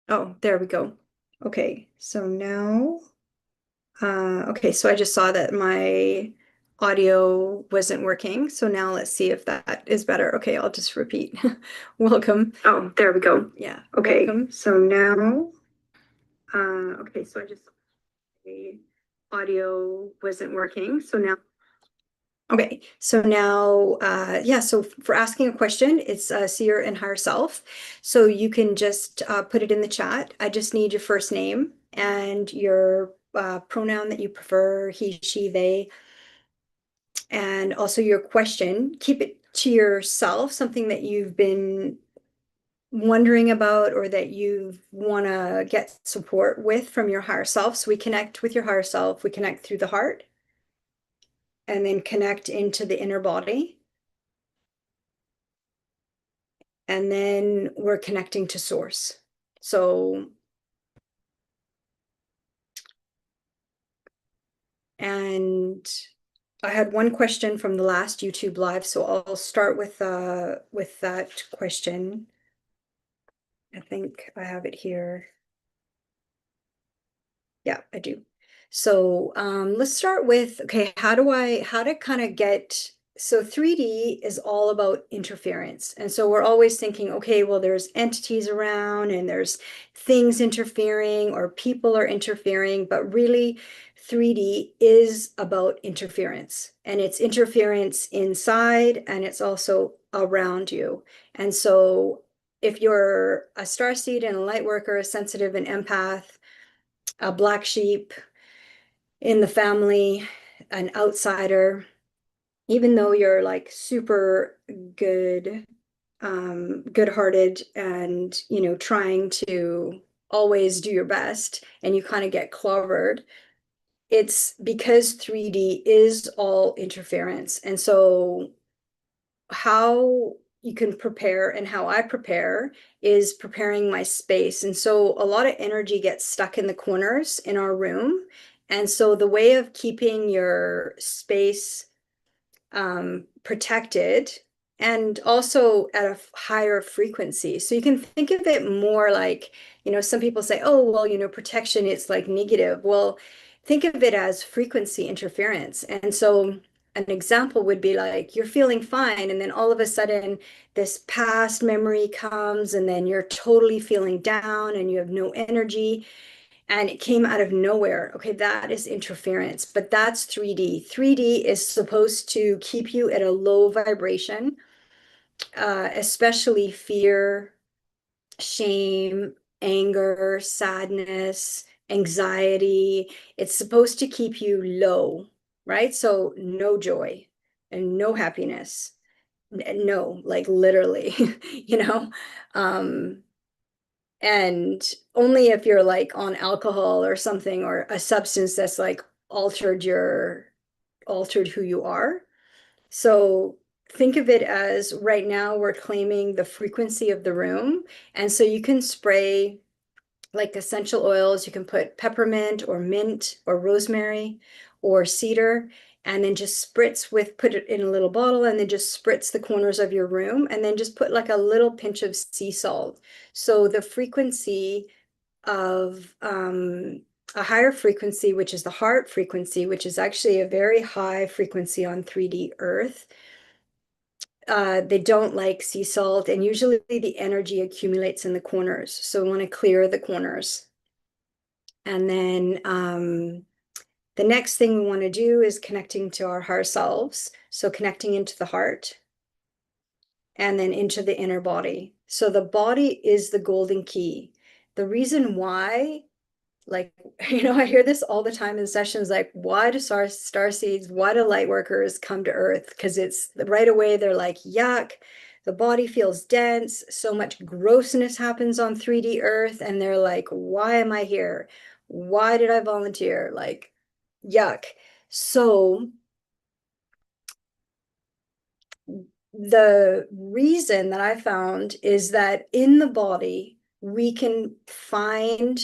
Oh, there we go. Okay, so now, okay, so I just saw that my audio wasn't working. So now let's see if that is better. Okay, I'll just repeat. Welcome. Oh, there we go. Yeah. Okay, welcome. So now, okay, so I just the audio wasn't working. So now, okay, so now, yeah, so for asking a question, it's Seer and Higher Self. So you can just put it in the chat. I just need your first name and your pronoun that you prefer, he, she, they, and also your question. Keep it to yourself, something that you've been wondering about or that you want to get support with from your higher self. So we connect with your higher self, we connect through the heart, and then connect into the inner body. And then we're connecting to source. So, and I had one question from the last YouTube live, so I'll start with that question. I think I have it here. Yeah, I do. So let's start with, okay, how to kind of get, so 3D is all about interference. And so we're always thinking, okay, well, there's entities around and there's things interfering or people are interfering, but really 3D is about interference. And it's interference inside and it's also around you. And so if you're a starseed and a light worker, a sensitive and empath, a black sheep in the family, an outsider, even though you're like super good, good-hearted and, trying to always do your best and you kind of get clobbered, it's because 3D is all interference. And so how you can prepare and how I prepare is preparing my space. And so a lot of energy gets stuck in the corners in our room. And so the way of keeping your space protected and also at a higher frequency. So you can think of it more like, some people say, oh, well, protection, it's like negative. Well, think of it as frequency interference. And so an example would be like you're feeling fine, and then all of a sudden this past memory comes, and then you're totally feeling down and you have no energy and it came out of nowhere. Okay, that is interference, but that's 3D. 3D is supposed to keep you at a low vibration, especially fear, shame, anger, sadness, anxiety. It's supposed to keep you low, right? So no joy and no happiness. No, like literally, you know? Um, and only if you're like on alcohol or something or a substance that's like altered who you are. So think of it as right now we're claiming the frequency of the room. And so you can spray like essential oils. You can put peppermint or mint or rosemary or cedar, and then just put it in a little bottle and then just spritz the corners of your room and then just put like a little pinch of sea salt. So the frequency of a higher frequency, which is the heart frequency, which is actually a very high frequency on 3D Earth. They don't like sea salt, and usually the energy accumulates in the corners. So we want to clear the corners. And then the next thing we want to do is connecting to our higher selves. So connecting into the heart and then into the inner body. So the body is the golden key. The reason why, like, I hear this all the time in sessions, like, why do star seeds, why do light workers come to Earth? Because it's right away, they're like, yuck, the body feels dense, so much grossness happens on 3D Earth, and they're like, why am I here? Why did I volunteer? Like, yuck. So the reason that I found is that in the body, we can find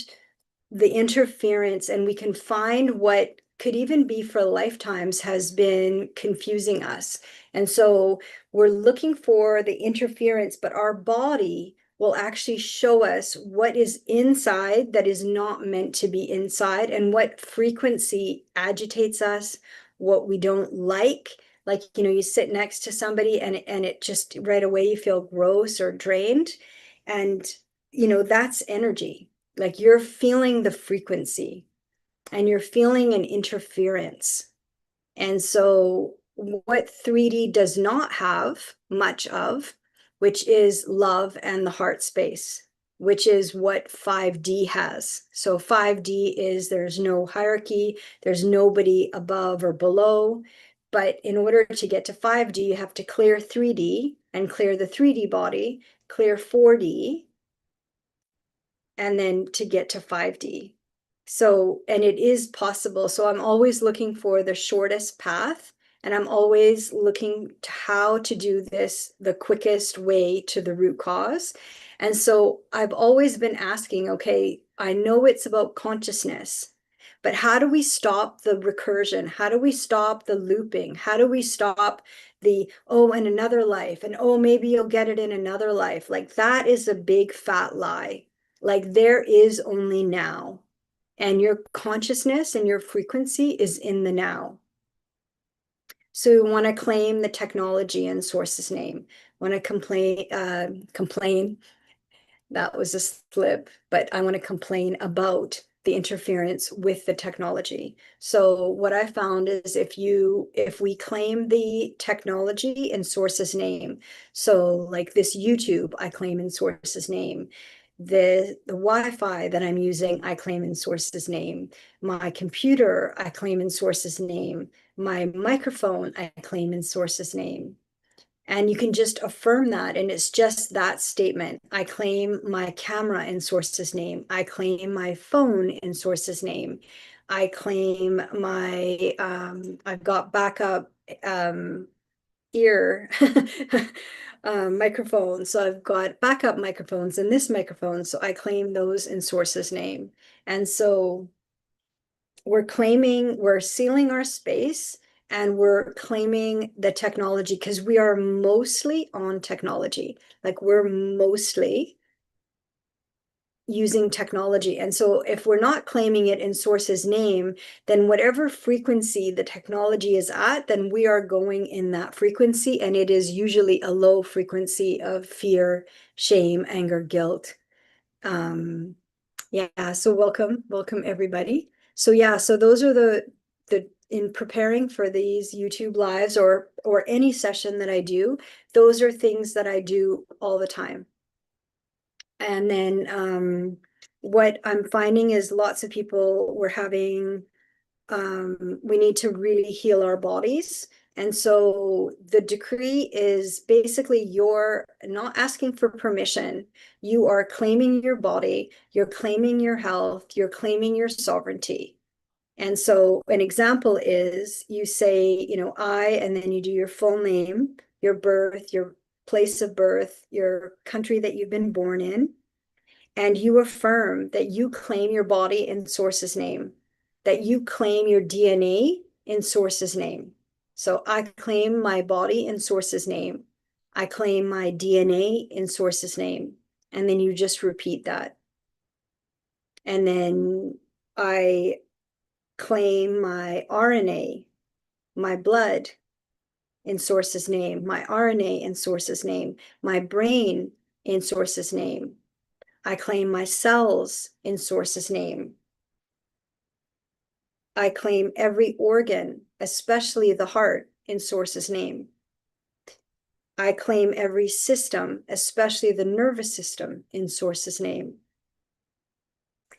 the interference and we can find what could even be for lifetimes has been confusing us. And so we're looking for the interference, but our body will actually show us what is inside that is not meant to be inside, and what frequency agitates us, what we don't like. Like, you sit next to somebody and it just right away you feel gross or drained. And, that's energy. Like, you're feeling the frequency and you're feeling an interference. And so what 3D does not have much of, which is love and the heart space, which is what 5D has. So 5D is there's no hierarchy, there's nobody above or below. But in order to get to 5D, you have to clear 3D and clear the 3D body, clear 4D, and then to get to 5D. So, and it is possible. So I'm always looking for the shortest path, and I'm always looking to how to do this the quickest way to the root cause. And so I've always been asking, okay, I know it's about consciousness, but how do we stop the recursion? How do we stop the looping? How do we stop the, oh, in another life, and oh, maybe you'll get it in another life? Like, that is a big fat lie. Like, there is only now, and your consciousness and your frequency is in the now. So we want to claim the technology in source's name. Want to complain. That was a slip, but I want to complain about the interference with the technology. So what I found is if we claim the technology in source's name, so like this YouTube, I claim in source's name. The Wi-Fi that I'm using, I claim in source's name. My computer, I claim in source's name. My microphone, I claim in source's name. And you can just affirm that. And it's just that statement. I claim my camera in source's name. I claim my phone in source's name. I claim my, I've got backup ear microphones. So I've got backup microphones in this microphone. So I claim those in source's name. And so we're sealing our space, and we're claiming the technology, because we are mostly on technology. Like, we're mostly using technology. And so if we're not claiming it in source's name, then whatever frequency the technology is at, then we are going in that frequency. And it is usually a low frequency of fear, shame, anger, guilt. Yeah, so welcome everybody. So yeah, so those are the in preparing for these YouTube lives or any session that I do, those are things that I do all the time. And then what I'm finding is lots of people were having we need to really heal our bodies. And so the decree is basically you're not asking for permission. You are claiming your body, you're claiming your health, you're claiming your sovereignty. And so an example is you say, I, and then you do your full name, your birth, your place of birth, your country that you've been born in, and you affirm that you claim your body in source's name, that you claim your DNA in source's name. So I claim my body in source's name. I claim my DNA in source's name. And then you just repeat that. And then I claim my RNA, my blood in source's name, my RNA in source's name, my brain in source's name. I claim my cells in source's name. I claim every organ, especially the heart, in source's name. I claim every system, especially the nervous system, in source's name.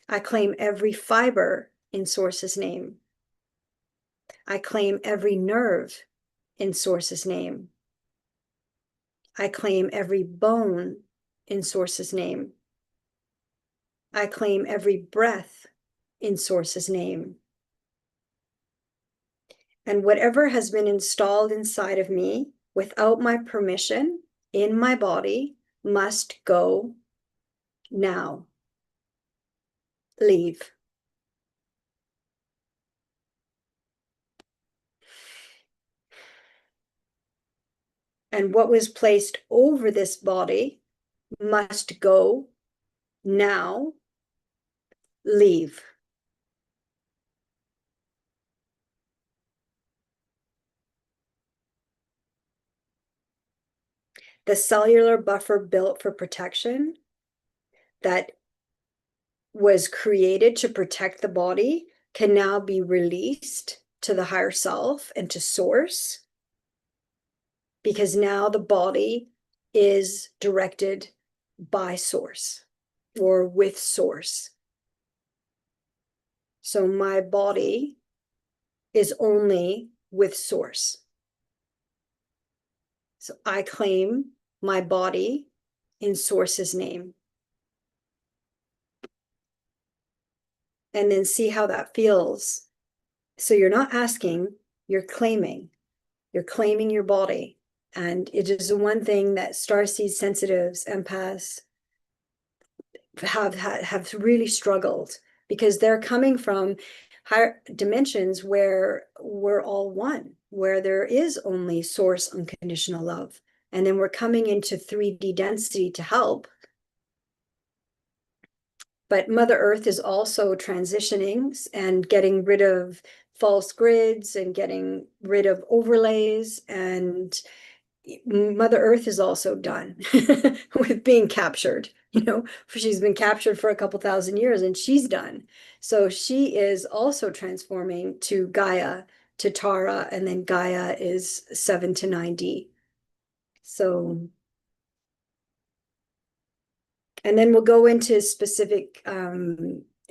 I claim every fiber in source's name. I claim every nerve in source's name. I claim every bone in source's name. I claim every breath in source's name. And whatever has been installed inside of me without my permission in my body must go now. Leave. And what was placed over this body must go now, leave. The cellular buffer built for protection that was created to protect the body can now be released to the higher self and to source, because now the body is directed by source or with source. So my body is only with source. So I claim my body in source's name. And then see how that feels. So you're not asking, you're claiming. You're claiming your body. And it is the one thing that starseed sensitives, empaths have really struggled, because they're coming from higher dimensions where we're all one, where there is only source unconditional love. And then we're coming into 3D density to help. But Mother Earth is also transitioning and getting rid of false grids and getting rid of overlays. And Mother Earth is also done with being captured. You know, she's been captured for a couple thousand years and she's done. So she is also transforming to Gaia, to Tara, and then Gaia is 7 to 9D. So, and then we'll go into specific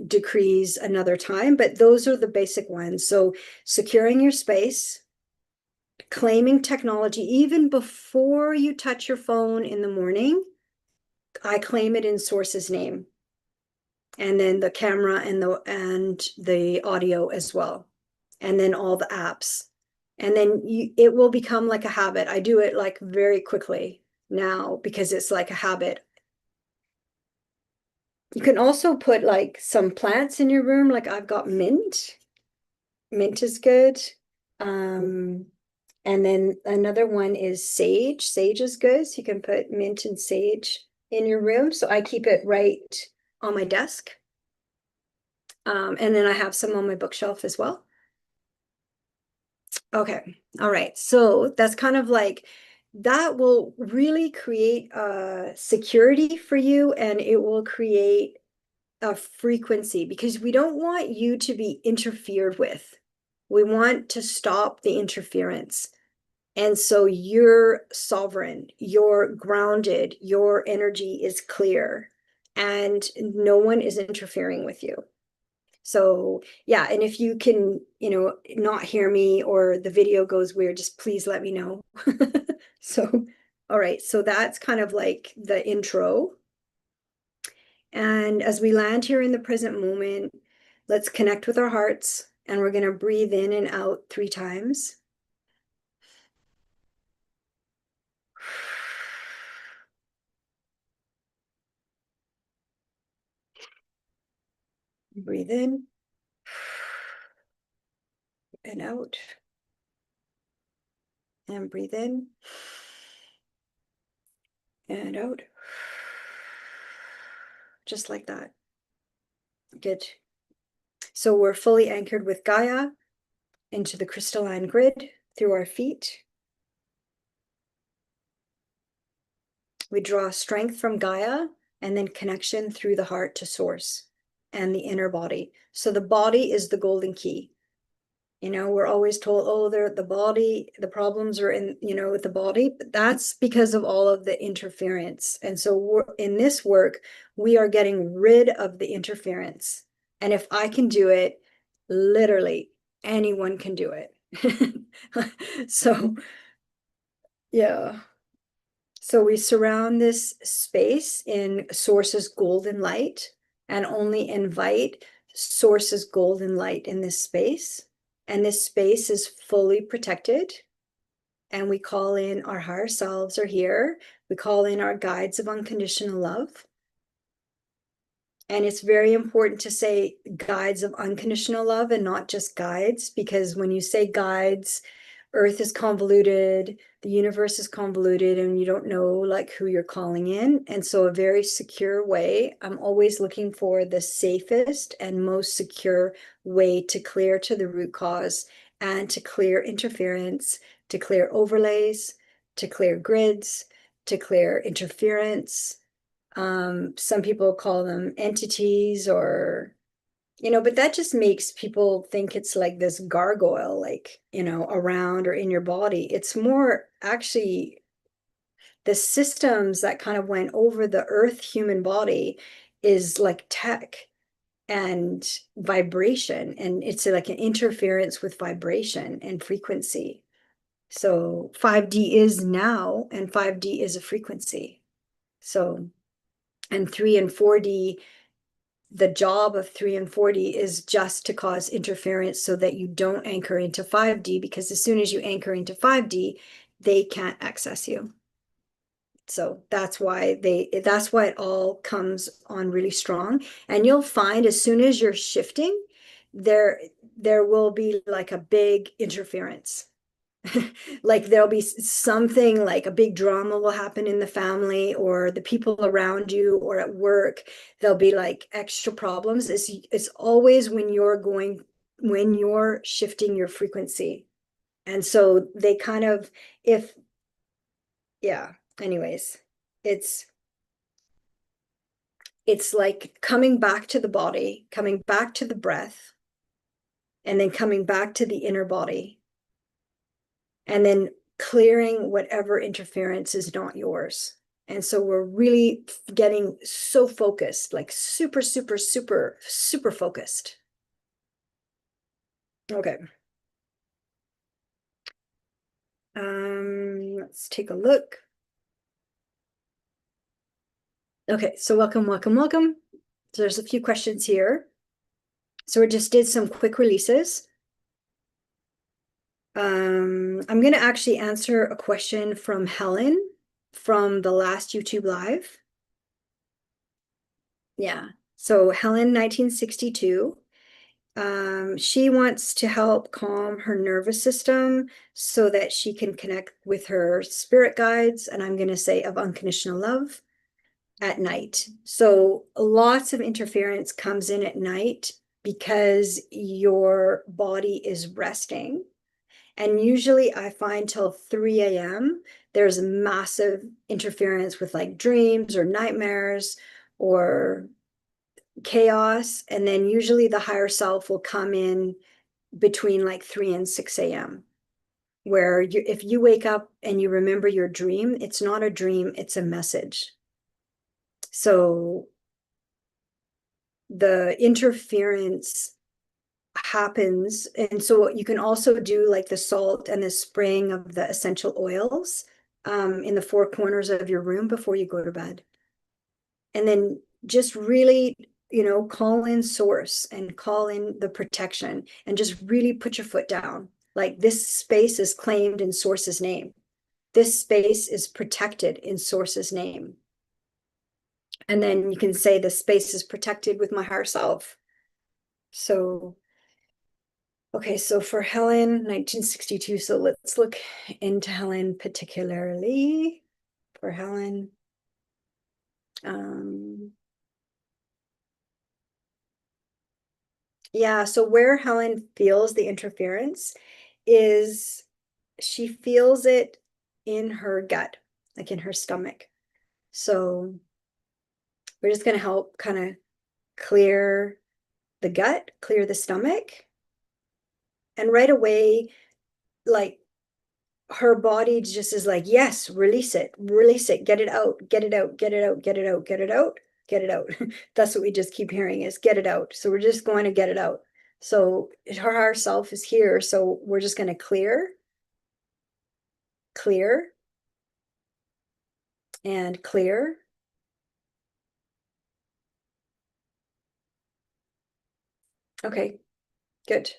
decrees another time, but those are the basic ones. So securing your space, claiming technology, even before you touch your phone in the morning, I claim it in source's name. And then the camera and the audio as well. And then all the apps. And then it will become like a habit. I do it like very quickly now because it's like a habit. You can also put like some plants in your room. Like I've got mint. Mint is good. And then another one is sage. Sage is good. So you can put mint and sage in your room. So I keep it right on my desk. And then I have some on my bookshelf as well. Okay. All right. So that's kind of like, that will really create security for you, and it will create a frequency, because we don't want you to be interfered with. We want to stop the interference. And so you're sovereign, you're grounded, your energy is clear, and no one is interfering with you. So yeah, and if you can, not hear me or the video goes weird, just please let me know. So, all right, so that's kind of like the intro. And as we land here in the present moment, let's connect with our hearts, and we're going to breathe in and out 3 times. Breathe in and out, and breathe in and out, just like that. Good. So we're fully anchored with Gaia into the crystalline grid through our feet. We draw strength from Gaia and then connection through the heart to source and the inner body. So the body is the golden key. We're always told, oh, the body, the problems are in, with the body, but that's because of all of the interference. And so in this work, we are getting rid of the interference. And if I can do it, literally anyone can do it. So, yeah. So we surround this space in source's golden light and only invite source's golden light in this space. And this space is fully protected. And we call in our higher selves are here. We call in our guides of unconditional love. And it's very important to say guides of unconditional love and not just guides, because when you say guides, Earth is convoluted, the universe is convoluted, and you don't know like who you're calling in. And so a very secure way, I'm always looking for the safest and most secure way to clear to the root cause and to clear interference, to clear overlays, to clear grids, to clear interference. Some people call them entities or but that just makes people think it's like this gargoyle, like, around or in your body. It's more actually the systems that kind of went over the earth human body is like tech and vibration. And it's like an interference with vibration and frequency. So 5D is now, and 5D is a frequency. So, and 3 and 4D, the job of 3 and 4D is just to cause interference so that you don't anchor into 5D, because as soon as you anchor into 5D, they can't access you. So that's why it all comes on really strong. And you'll find as soon as you're shifting, there will be like a big interference. Like there'll be something like a big drama will happen in the family or the people around you or at work. There'll be like extra problems. It's always when you're shifting your frequency. And so they kind of, if, yeah, anyways, it's like coming back to the body, coming back to the breath, and then coming back to the inner body. And then clearing whatever interference is not yours. And so we're really getting so focused, like super, super, super, super focused. Okay. Let's take a look. Okay, so welcome, welcome, welcome. So there's a few questions here. So we just did some quick releases. I'm going to actually answer a question from Helen from the last YouTube live. Yeah. So Helen, 1962. She wants to help calm her nervous system so that she can connect with her spirit guides, and I'm going to say of unconditional love at night. So lots of interference comes in at night because your body is resting. And usually I find till 3 a.m. there's massive interference with like dreams or nightmares or chaos. And then usually the higher self will come in between like 3 and 6 a.m. where if you wake up and you remember your dream, it's not a dream, it's a message. So the interference happens. And so you can also do like the salt and the spraying of the essential oils in the 4 corners of your room before you go to bed. And then just really, call in source and call in the protection and just really put your foot down. Like this space is claimed in source's name. This space is protected in source's name. And then you can say the space is protected with my higher self. So okay, so for Helen, 1962, so let's look into Helen particularly. For Helen, yeah, so where Helen feels the interference is she feels it in her gut, like in her stomach. So we're just going to help kind of clear the gut, clear the stomach. And right away, like her body just is like, yes, release it, get it out, get it out, get it out, get it out, get it out, get it out. That's what we just keep hearing is get it out. So we're just going to get it out. So her higher self is here. So we're just going to clear, and clear. Okay, good.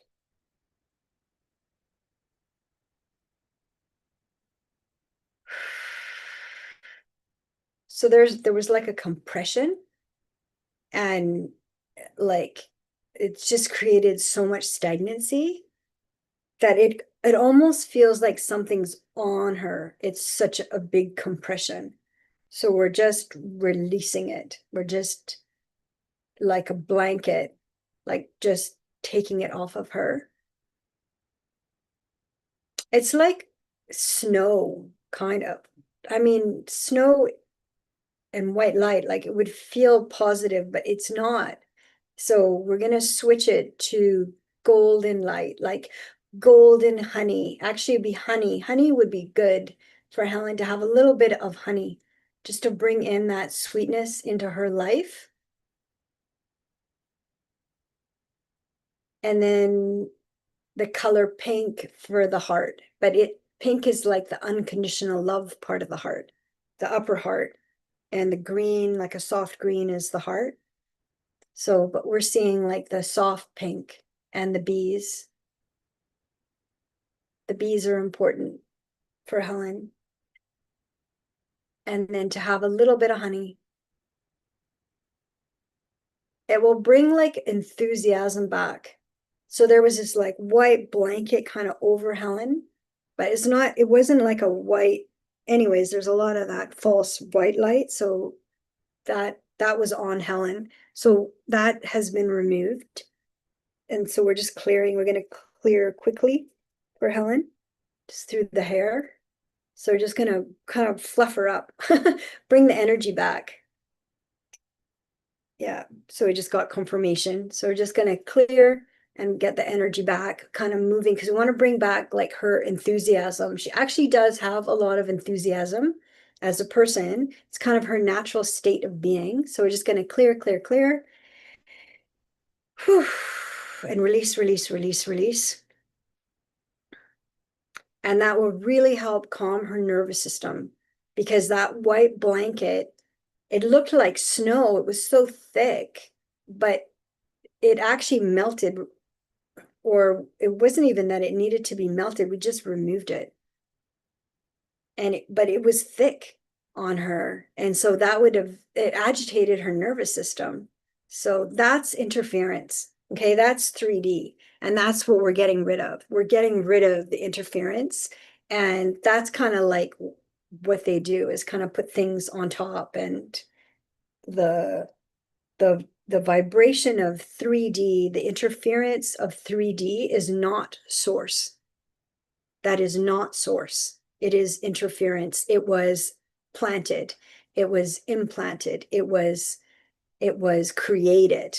So there was like a compression and like it's just created so much stagnancy that it almost feels like something's on her. It's such a big compression. So we're just releasing it. We're just like a blanket, like just taking it off of her. It's like snow, kind of. I mean, snow and white light, like it would feel positive, but it's not. So we're going to switch it to golden light, like golden honey. Actually, it'd be honey. Honey would be good for Helen to have a little bit of honey just to bring in that sweetness into her life. And then the color pink for the heart, but pink is like the unconditional love part of the heart, the upper heart, and the green, like a soft green, is the heart. So, but we're seeing like the soft pink and the bees. The bees are important for Helen. And then to have a little bit of honey. It will bring like enthusiasm back. So there was this like white blanket kind of over Helen, but it wasn't like a white. Anyways, there's a lot of that false white light. So that was on Helen. So that has been removed. And so we're just clearing. We're going to clear quickly for Helen, just through the hair. So we're just going to kind of fluff her up, bring the energy back. Yeah, so we just got confirmation. So we're just going to clear and get the energy back, kind of moving, because we want to bring back like her enthusiasm. She actually does have a lot of enthusiasm as a person. It's kind of her natural state of being. So we're just going to clear, clear, clear. Whew. And release, release, release, release. And that will really help calm her nervous system, because that white blanket, it looked like snow. It was so thick, but it actually melted, or it wasn't even that it needed to be melted. We just removed it. But it was thick on her. And so it agitated her nervous system. So that's interference. Okay, that's 3D. And that's what we're getting rid of. We're getting rid of the interference. And that's kind of like what they do, is kind of put things on top, and the the vibration of 3D, the interference of 3D is not source. That is not source. It is interference. It was planted. It was implanted. It was created,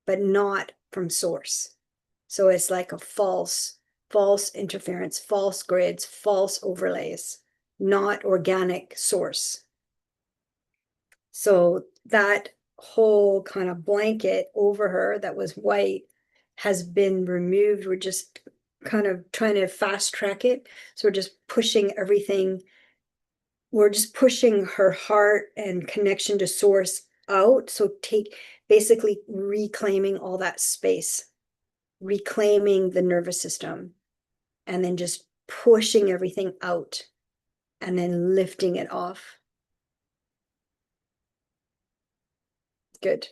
but not from source. So it's like a false interference, false grids, false overlays, not organic source. So that whole kind of blanket over her that was white has been removed. We're just kind of trying to fast track it. So we're just pushing everything. We're just pushing her heart and connection to source out. So basically reclaiming all that space, reclaiming the nervous system, and then just pushing everything out and then lifting it off. Good.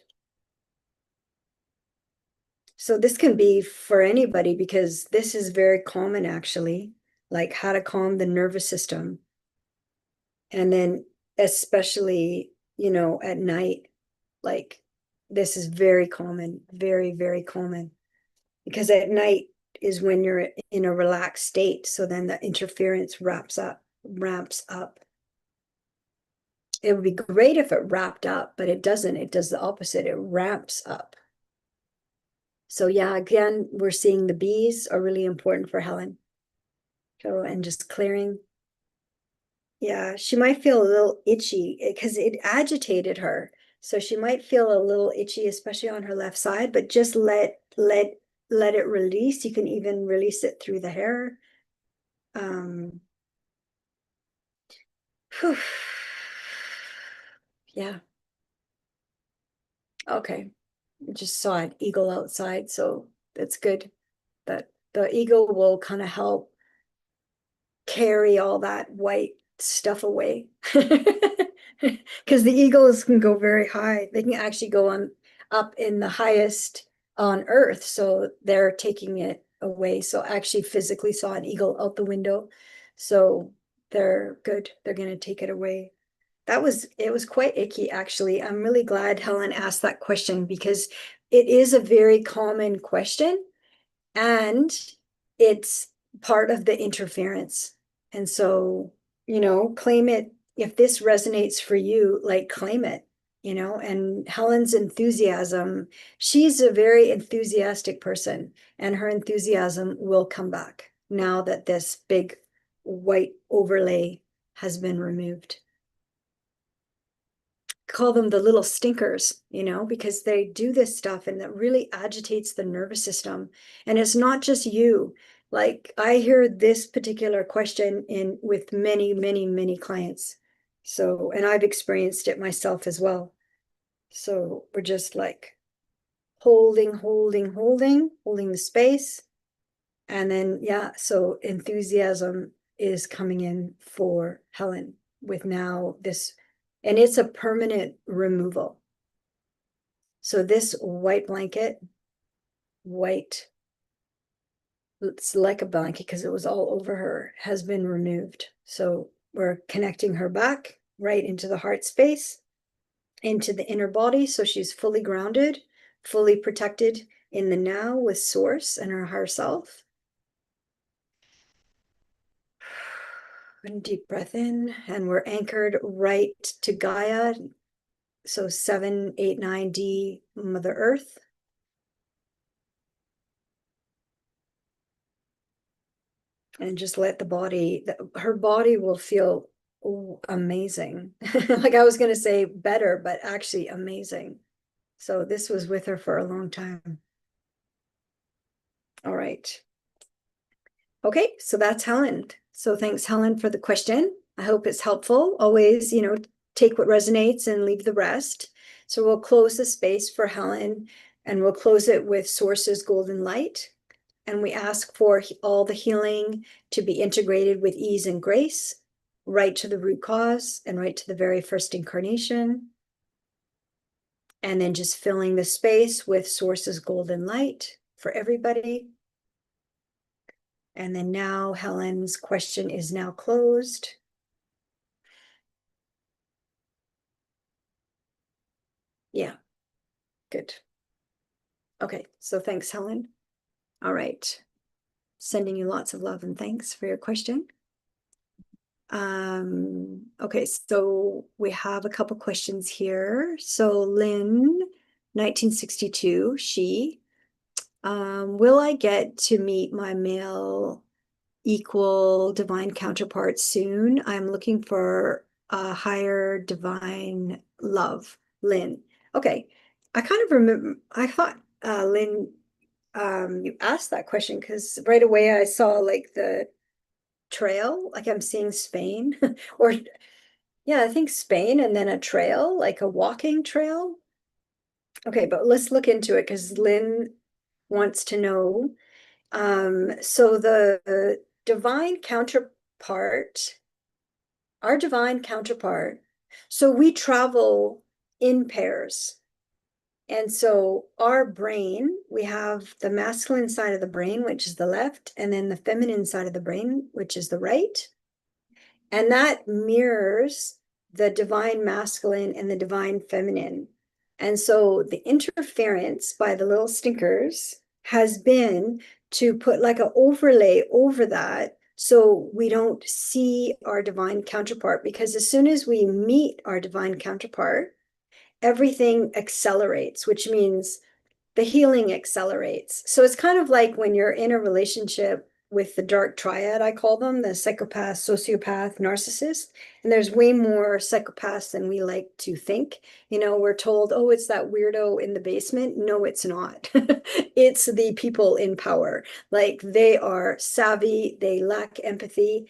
So this can be for anybody, because this is very common, actually, like how to calm the nervous system. And then especially, at night, like this is very common, very, very common, because at night is when you're in a relaxed state. So then the interference ramps up. It would be great if it wrapped up, but it doesn't. It does the opposite. It ramps up. So yeah, again, we're seeing the bees are really important for Helen. So, and just clearing. Yeah, she might feel a little itchy because it agitated her. So she might feel a little itchy, especially on her left side, but just let it release. You can even release it through the hair. Whew. Yeah. Okay. Just saw an eagle outside, so that's good. But the eagle will kind of help carry all that white stuff away. Because the eagles can go very high. They can actually go up in the highest on Earth. So they're taking it away. So I actually physically saw an eagle out the window. So they're good. They're going to take it away. It was quite icky, actually. I'm really glad Helen asked that question because it is a very common question and it's part of the interference. And so, claim it. If this resonates for you, like claim it, and Helen's enthusiasm, she's a very enthusiastic person and her enthusiasm will come back now that this big white overlay has been removed. Call them the little stinkers, because they do this stuff and that really agitates the nervous system. And it's not just you. Like I hear this particular question in with many, many, many clients. So, and I've experienced it myself as well. So we're just like holding the space. And then, yeah, so enthusiasm is coming in for Helen with now this, and it's a permanent removal. So this white blanket, it's like a blanket because it was all over her, has been removed. So we're connecting her back right into the heart space, into the inner body. So she's fully grounded, fully protected in the now with source and her higher self. And deep breath in, and we're anchored right to Gaia. So 7, 8, 9D, Mother Earth. And just let the body, her body will feel amazing. Like I was going to say better, but actually amazing. So this was with her for a long time. All right. Okay, so that's Helen. So thanks, Helen, for the question. I hope it's helpful. Always, take what resonates and leave the rest. So we'll close the space for Helen and we'll close it with Source's golden light. And we ask for all the healing to be integrated with ease and grace, right to the root cause and right to the very first incarnation. And then just filling the space with Source's golden light for everybody. And then now Helen's question is now closed. Yeah, good. Okay, so thanks, Helen. All right. Sending you lots of love and thanks for your question. Okay, so we have a couple questions here. So Lynn, 1962, will I get to meet my male equal divine counterpart soon? I'm looking for a higher divine love, Lynn. Okay, I kind of remember, I thought, Lynn, you asked that question because right away I saw like the trail, like I'm seeing Spain or yeah, I think Spain and then a trail, like a walking trail. Okay, but let's look into it because Lynn wants to know. So the divine counterpart, our divine counterpart, so we travel in pairs. And so our brain, we have the masculine side of the brain, which is the left, and then the feminine side of the brain, which is the right. And that mirrors the divine masculine and the divine feminine. And so the interference by the little stinkers has been to put like an overlay over that so we don't see our divine counterpart. Because as soon as we meet our divine counterpart, everything accelerates, which means the healing accelerates. So it's kind of like when you're in a relationship with the dark triad, I call them the psychopath, sociopath, narcissist. And there's way more psychopaths than we like to think. We're told, oh, it's that weirdo in the basement. No, it's not. It's the people in power. Like they are savvy, they lack empathy.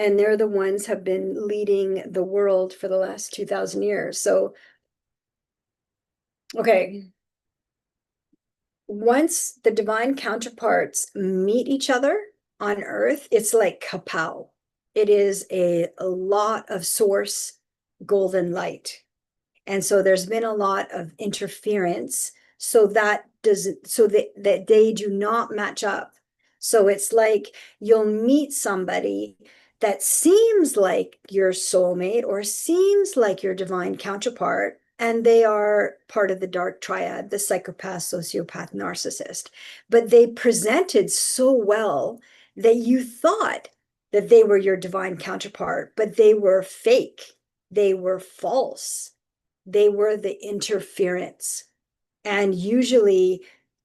And they're the ones have been leading the world for the last 2000 years. So, okay. Once the divine counterparts meet each other on earth, it's like kapow. It is a lot of source golden light. And so there's been a lot of interference. So that that they do not match up. So it's like you'll meet somebody that seems like your soulmate or seems like your divine counterpart, and they are part of the dark triad, the psychopath, sociopath, narcissist. But they presented so well that you thought that they were your divine counterpart, but they were fake. They were false. They were the interference. And usually,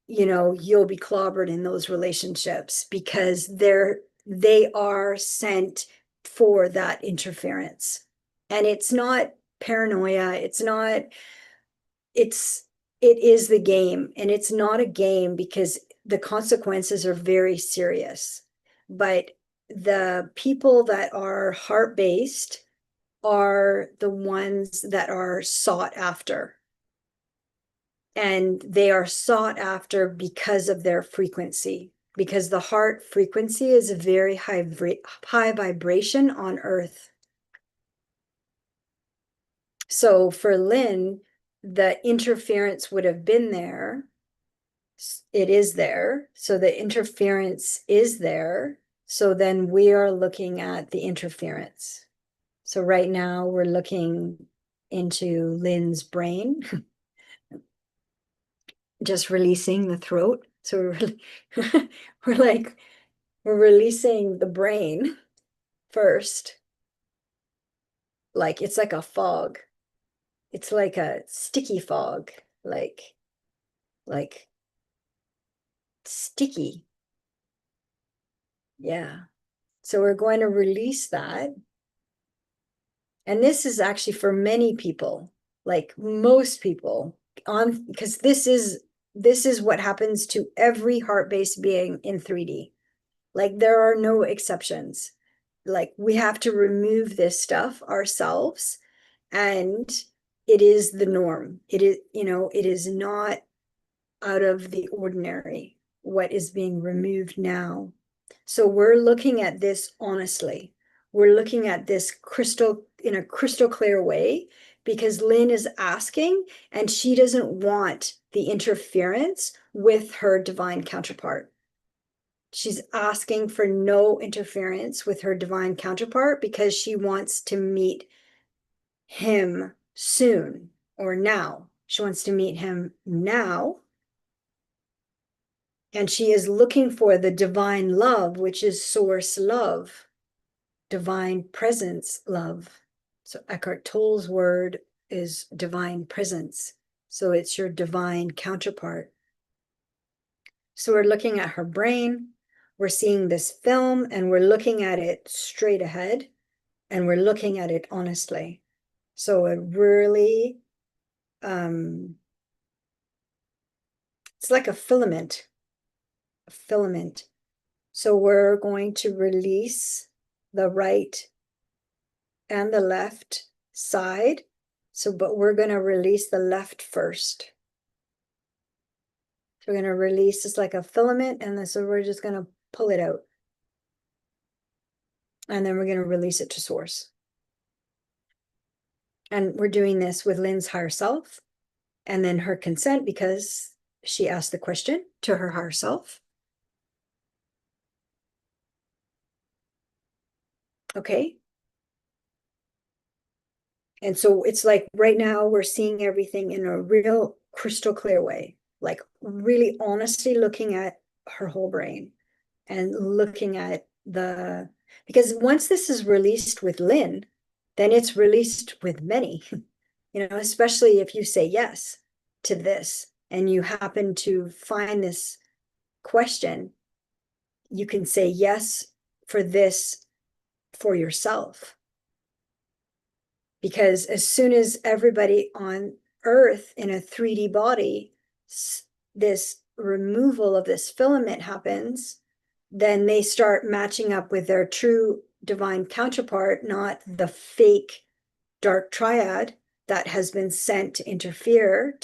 you'll be clobbered in those relationships because they are sent for that interference. And it's not paranoia. It is the game. And it's not a game because the consequences are very serious. But the people that are heart-based are the ones that are sought after. And they are sought after because of their frequency, because the heart frequency is a very high vibration on earth. So for Lynn, the interference would have been there. It is there. So the interference is there. So then we are looking at the interference. So right now we're looking into Lynn's brain. Just releasing the throat. So we're releasing the brain first. Like it's like a fog. It's like a sticky fog, like sticky. Yeah. So we're going to release that. And this is actually for many people, like most people, because this is what happens to every heart-based being in 3D. Like there are no exceptions. Like we have to remove this stuff ourselves, and it is the norm. It is not out of the ordinary what is being removed now. So we're looking at this honestly. We're looking at this in a crystal clear way, because Lynn is asking and she doesn't want the interference with her divine counterpart. She's asking for no interference with her divine counterpart because she wants to meet him soon or now. She wants to meet him now. And she is looking for the divine love, which is source love, divine presence love. So Eckhart Tolle's word is divine presence. So it's your divine counterpart. So we're looking at her brain. We're seeing this film and we're looking at it straight ahead and we're looking at it honestly. So it really, it's like a filament. So we're going to release the right and the left side. But we're going to release the left first. So we're going to release this like a filament, and so we're just going to pull it out. And then we're going to release it to source. And we're doing this with Lynn's higher self, and then her consent because she asked the question to her higher self. Okay. And so it's like right now we're seeing everything in a real crystal clear way, like really honestly looking at her whole brain and looking at because once this is released with Lynn, then it's released with many, especially if you say yes to this and you happen to find this question, you can say yes for this for yourself. Because as soon as everybody on Earth in a 3D body, this removal of this filament happens, then they start matching up with their true divine counterpart, not the fake dark triad that has been sent to interfere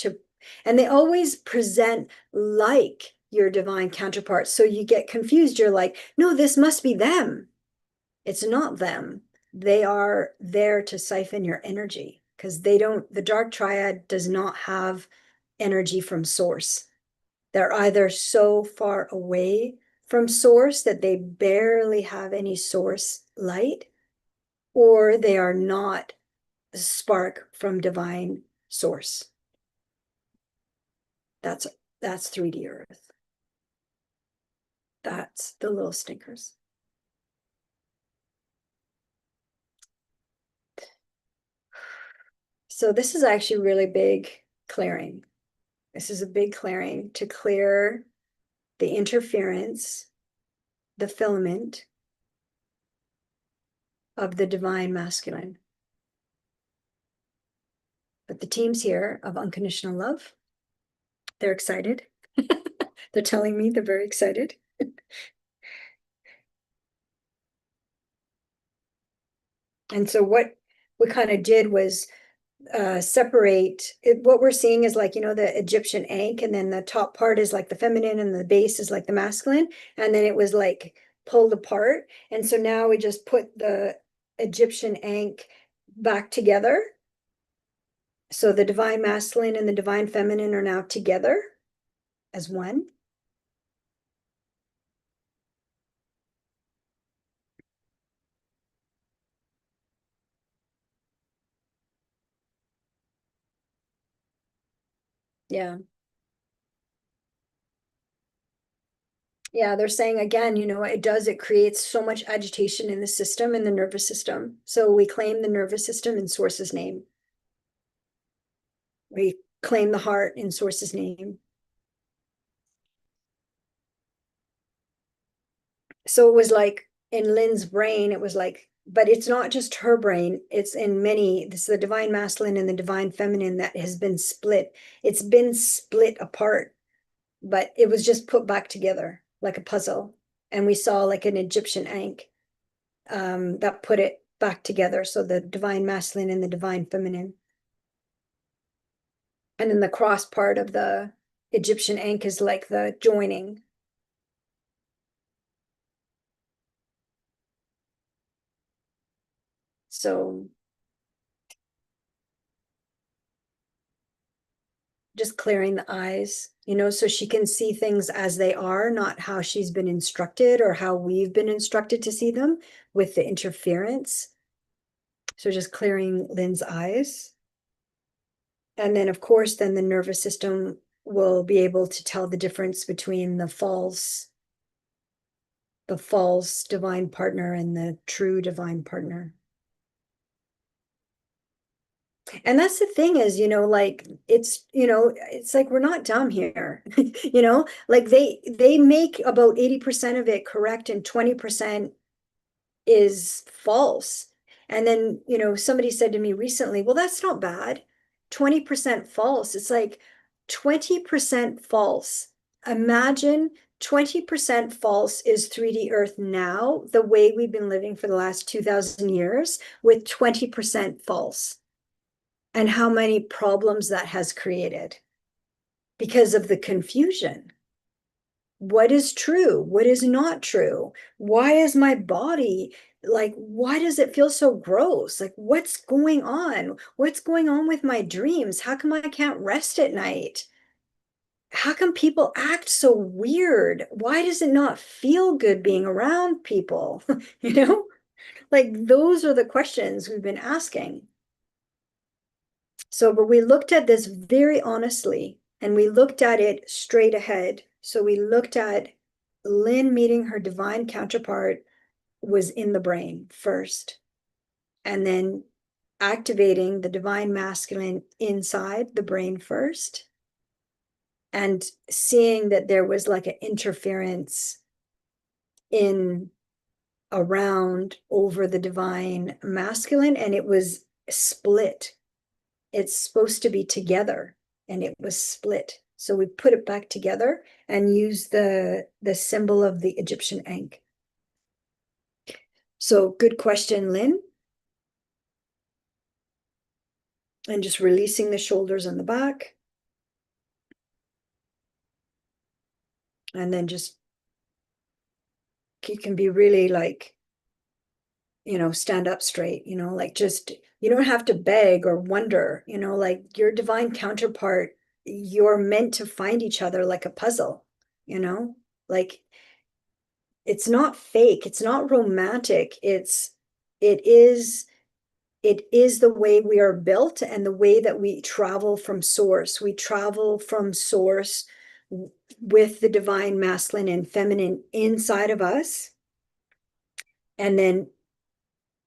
and they always present like your divine counterpart. So you get confused. You're like, no, this must be them. It's not them. They are there to siphon your energy because the dark triad does not have energy from source. They're either so far away from source that they barely have any source light, or they are not a spark from divine source. That's 3D Earth. That's the little stinkers. So this is actually really big clearing. This is a big clearing to clear the interference, the filament of the divine masculine. But the team's here of unconditional love. They're excited. They're telling me they're very excited. And so what we kind of did was separate it. What we're seeing is like, the Egyptian ankh, and then the top part is like the feminine and the base is like the masculine. And then it was like pulled apart. And so now we just put the Egyptian ankh back together. So the divine masculine and the divine feminine are now together as one. Yeah. Yeah, they're saying again, it creates so much agitation in the system, in the nervous system. So we claim the nervous system in source's name. We claim the heart in source's name. So it was like in Lynn's brain, it was like, but it's not just her brain, it's in many, this is the divine masculine and the divine feminine that has been split. It's been split apart, but it was just put back together like a puzzle. And we saw like an Egyptian ankh that put it back together. So the divine masculine and the divine feminine. And then the cross part of the Egyptian ankh is like the joining. So just clearing the eyes, so she can see things as they are, not how she's been instructed or how we've been instructed to see them with the interference. So just clearing Lynn's eyes. And then, of course, then the nervous system will be able to tell the difference between the false divine partner and the true divine partner. And that's the thing is, like it's like we're not dumb here. Like they make about 80% of it correct and 20% is false. And then, somebody said to me recently, well, that's not bad. 20% false. It's like 20% false. Imagine 20% false is 3D Earth now, the way we've been living for the last 2,000 years, with 20% false, and how many problems that has created because of the confusion. What is true? What is not true? Why is my body like, why does it feel so gross? Like, what's going on? What's going on with my dreams? How come I can't rest at night? How come people act so weird? Why does it not feel good being around people? Like those are the questions we've been asking. So, but we looked at this very honestly, and we looked at it straight ahead. So we looked at Lynn meeting her divine counterpart was in the brain first, and then activating the divine masculine inside the brain first, and seeing that there was like an interference in, around, over the divine masculine, and it was split. It's supposed to be together, and it was split. So we put it back together and used the symbol of the Egyptian ankh. So good question, Lynn. And just releasing the shoulders and the back. And then just, you can be really like, stand up straight, like just, you don't have to beg or wonder, like your divine counterpart you're meant to find each other like a puzzle, like it's not fake, it's not romantic, it is it is the way we are built and the way that we travel from source. We travel from source with the divine masculine and feminine inside of us. And then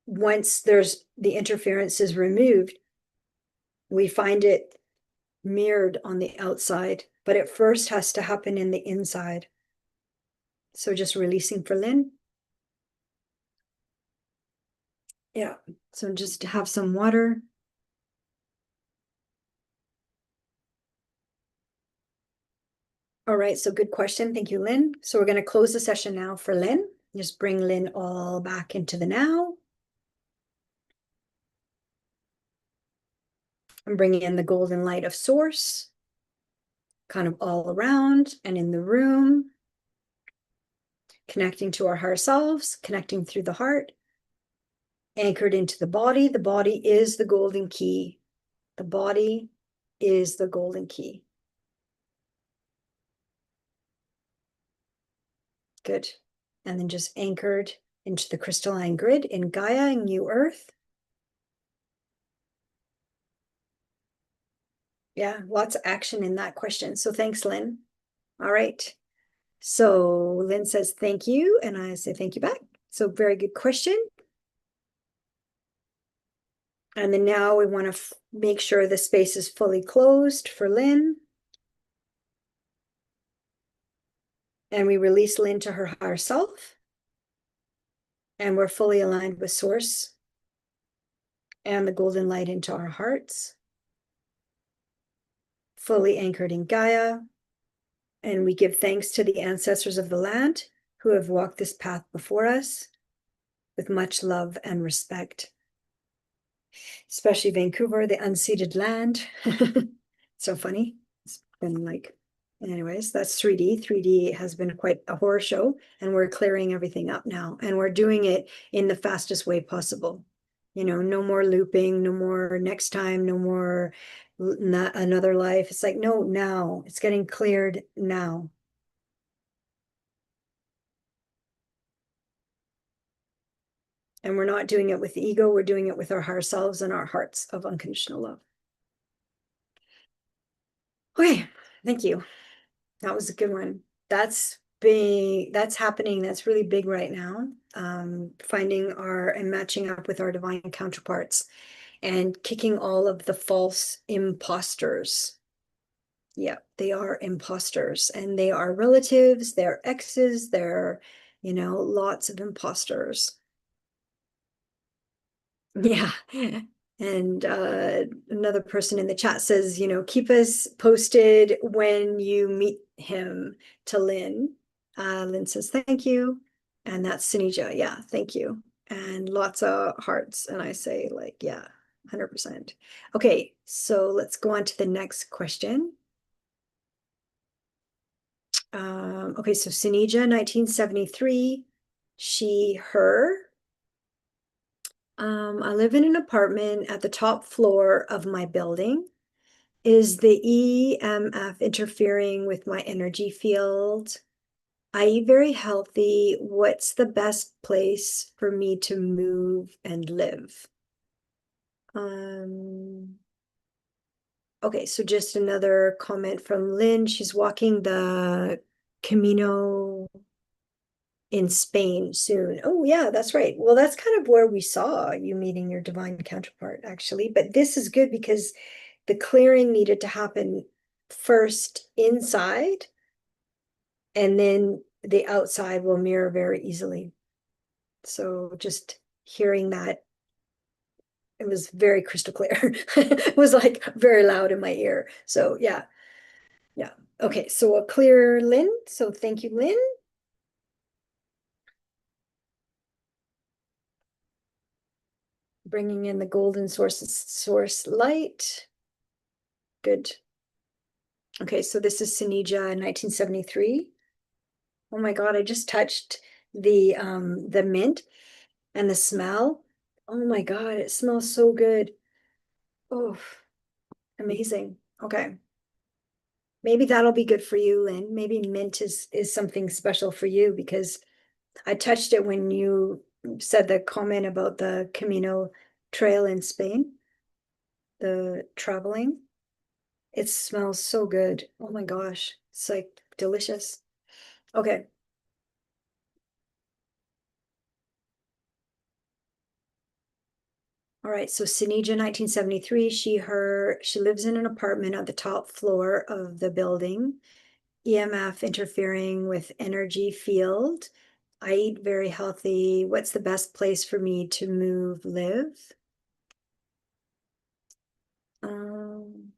once there's the interference is removed, we find it mirrored on the outside, but it first has to happen in the inside. So just releasing for Lynn. Yeah, so just have some water. All right, so good question. Thank you, Lynn. So we're going to close the session now for Lynn. Just bring Lynn all back into the now. I'm bringing in the golden light of source, kind of all around and in the room, connecting to our higher selves, connecting through the heart, anchored into the body. The body is the golden key. The body is the golden key. Good. And then just anchored into the crystalline grid in Gaia and New Earth. Yeah, lots of action in that question. So thanks, Lynn. All right. So Lynn says thank you, and I say thank you back. So very good question. And then now we want to make sure the space is fully closed for Lynn. And we release Lynn to her higher self. And we're fully aligned with source and the golden light into our hearts. Fully anchored in Gaia. And we give thanks to the ancestors of the land who have walked this path before us with much love and respect. Especially Vancouver, the unceded land. So funny. It's been like, anyways, that's 3D. 3D has been quite a horror show, and we're clearing everything up now. And we're doing it in the fastest way possible. No more looping, no more next time, no more another life. It's like, no, now. It's getting cleared now. And we're not doing it with the ego, we're doing it with our higher selves and our hearts of unconditional love. Okay, thank you. That was a good one. That's big, that's happening. That's really big right now. Finding our and matching up with our divine counterparts and kicking all of the false imposters. Yeah, they are imposters, and they are relatives, they're exes, they're, lots of imposters. Yeah. And another person in the chat says, keep us posted when you meet him, to Lynn. Lynn says, thank you. And that's Senija. Yeah, thank you. And lots of hearts. And I say, like, yeah, 100%. Okay, so let's go on to the next question. Okay, so Senija, 1973, she, her. I live in an apartment at the top floor of my building. Is the EMF interfering with my energy field? I eat very healthy. What's the best place for me to move and live? Okay, so just another comment from Lynn. She's walking the Camino in Spain soon. Oh, yeah, that's right. Well, that's kind of where we saw you meeting your divine counterpart, actually. But this is good because the clearing needed to happen first inside, and then the outside will mirror very easily. So just hearing that, it was very crystal clear. It was like very loud in my ear. So yeah. Yeah. Okay, so a clear Lynn. So thank you, Lynn. Bringing in the golden source light. Good. Okay, so this is Senija, 1973. Oh my God, I just touched the mint and the smell. Oh my God, it smells so good. Oh, amazing. Okay. maybe that'll be good for you, Lynn. Maybe mint is something special for you because I touched it when you said the comment about the Camino trail in Spain, the traveling. It smells so good. Oh my gosh. It's like delicious. Okay. All right. So Senija, 1973, she lives in an apartment on the top floor of the building. EMF interfering with energy field. I eat very healthy. What's the best place for me to move, live? Um,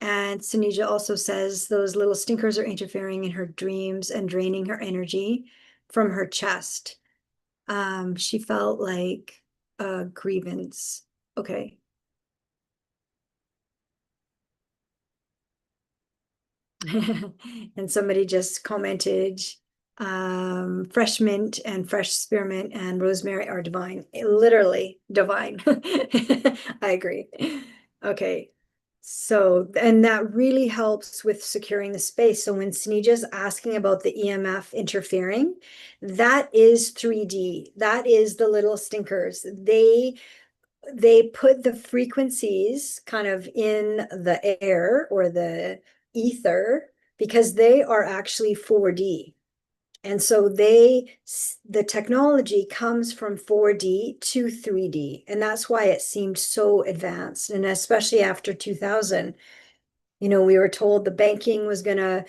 And Senija also says those little stinkers are interfering in her dreams and draining her energy from her chest. She felt like a grievance. Okay. And somebody just commented, fresh mint and fresh spearmint and rosemary are divine. Literally divine. I agree. Okay. So, and that really helps with securing the space. So when Sneeja's asking about the EMF interfering, that is 3D. That is the little stinkers. They put the frequencies kind of in the air or the ether because they are actually 4D. And so the technology comes from 4D to 3D. And that's why it seemed so advanced. And especially after 2000, we were told the banking was going to,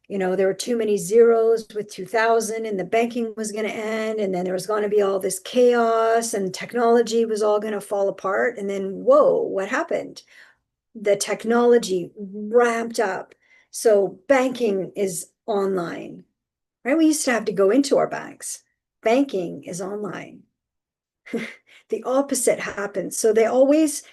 there were too many zeros with 2000 and the banking was going to end. And then there was going to be all this chaos and technology was all going to fall apart. And then, whoa, what happened? The technology ramped up. So banking is online, right? We used to have to go into our banks. Banking is online. The opposite happens. So they always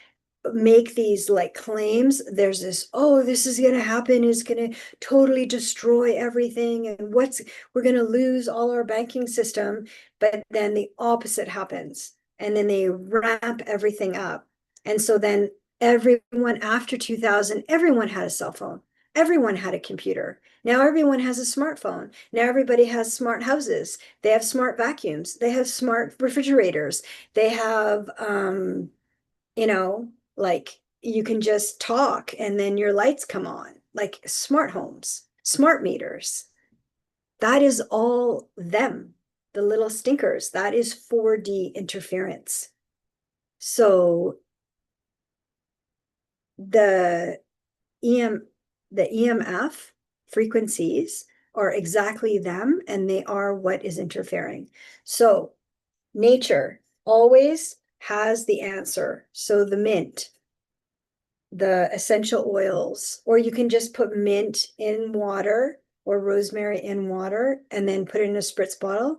make these like claims. There's this, oh, this is going to happen, is going to totally destroy everything. And we're going to lose all our banking system. But then the opposite happens. And then they ramp everything up. And so then everyone after 2000, everyone had a cell phone. Everyone had a computer. Now everyone has a smartphone. Now everybody has smart houses. They have smart vacuums. They have smart refrigerators. They have, you know, like you can just talk and then your lights come on, like smart homes, smart meters. That is all them, the little stinkers. That is 4D interference. So the EM, the EMF frequencies are exactly them, and they are what is interfering. So nature always has the answer. So the mint, the essential oils, or you can just put mint in water or rosemary in water and then put it in a spritz bottle.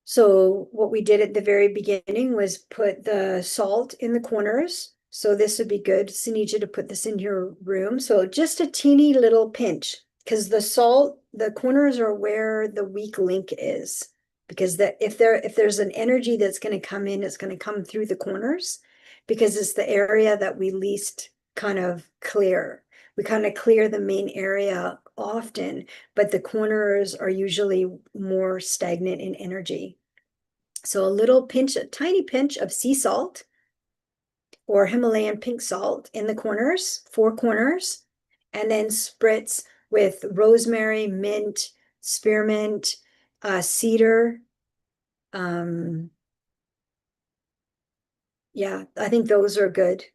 So what we did at the very beginning was put the salt in the corners. So this would be good, Senija, to put this in your room. So just a teeny little pinch, because the salt, the corners are where the weak link is. Because if there's an energy that's going to come in, it's going to come through the corners because it's the area that we least kind of clear. We kind of clear the main area often, but the corners are usually more stagnant in energy. So a little pinch, a tiny pinch of sea salt or Himalayan pink salt in the corners, 4 corners, and then spritz with rosemary, mint, spearmint, cedar. Yeah, I think those are good.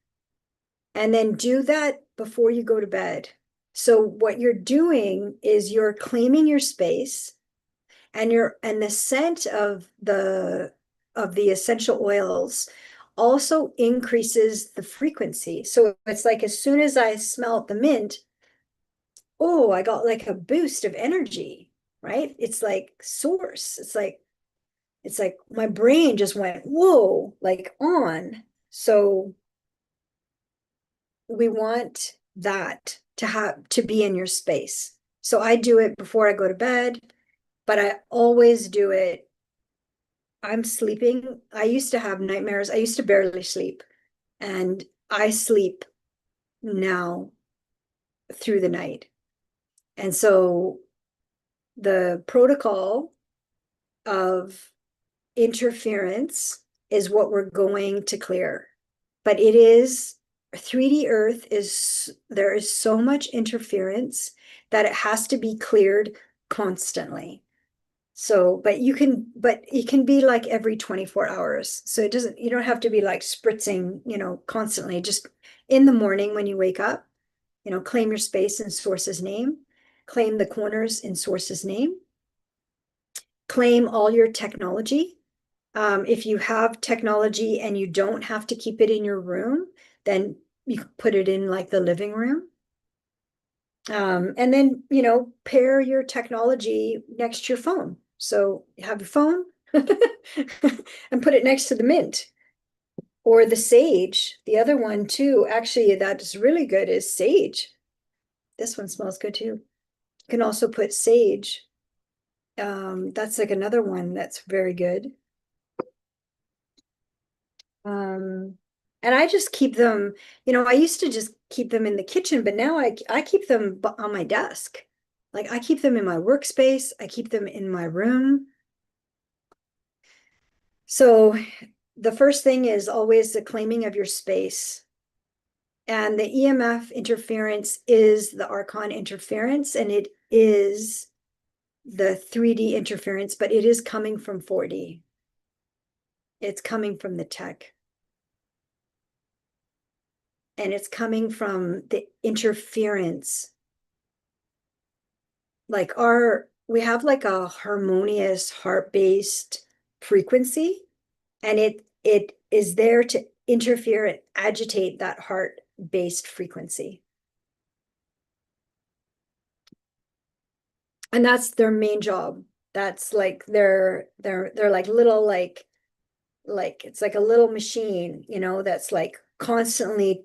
And then do that before you go to bed. So what you're doing is you're claiming your space and the scent of the essential oils also increases the frequency. So it's like as soon as I smelled the mint, oh, I got like a boost of energy, right? It's like source. It's like my brain just went, whoa, like on. So we want that to be in your space. So I do it before I go to bed, but I always do it. I'm sleeping. I used to have nightmares. I used to barely sleep, and I sleep now through the night. And so the protocol of interference is what we're going to clear. But it is 3D Earth there is so much interference that it has to be cleared constantly. So, but it can be like every 24 hours. So you don't have to be like spritzing, constantly. Just in the morning when you wake up, claim your space in source's name, claim the corners in source's name, claim all your technology. If you have technology and you don't have to keep it in your room, then you can put it in like the living room. And then, pair your technology next to your phone. So you have your phone and put it next to the mint or the sage. The other one too, actually, that is really good is sage. This one smells good too. You can also put sage. That's like another one that's very good. And I just keep them, I used to just keep them in the kitchen, but now I keep them on my desk. Like I keep them in my workspace. I keep them in my room. So the first thing is always the claiming of your space. And the EMF interference is the Archon interference, and it is the 3D interference, but it is coming from 4D. It's coming from the tech. And it's coming from the interference. Like we have like a harmonious heart-based frequency, and it is there to interfere and agitate that heart-based frequency. And that's their main job. That's like they're like little like it's like a little machine, that's like constantly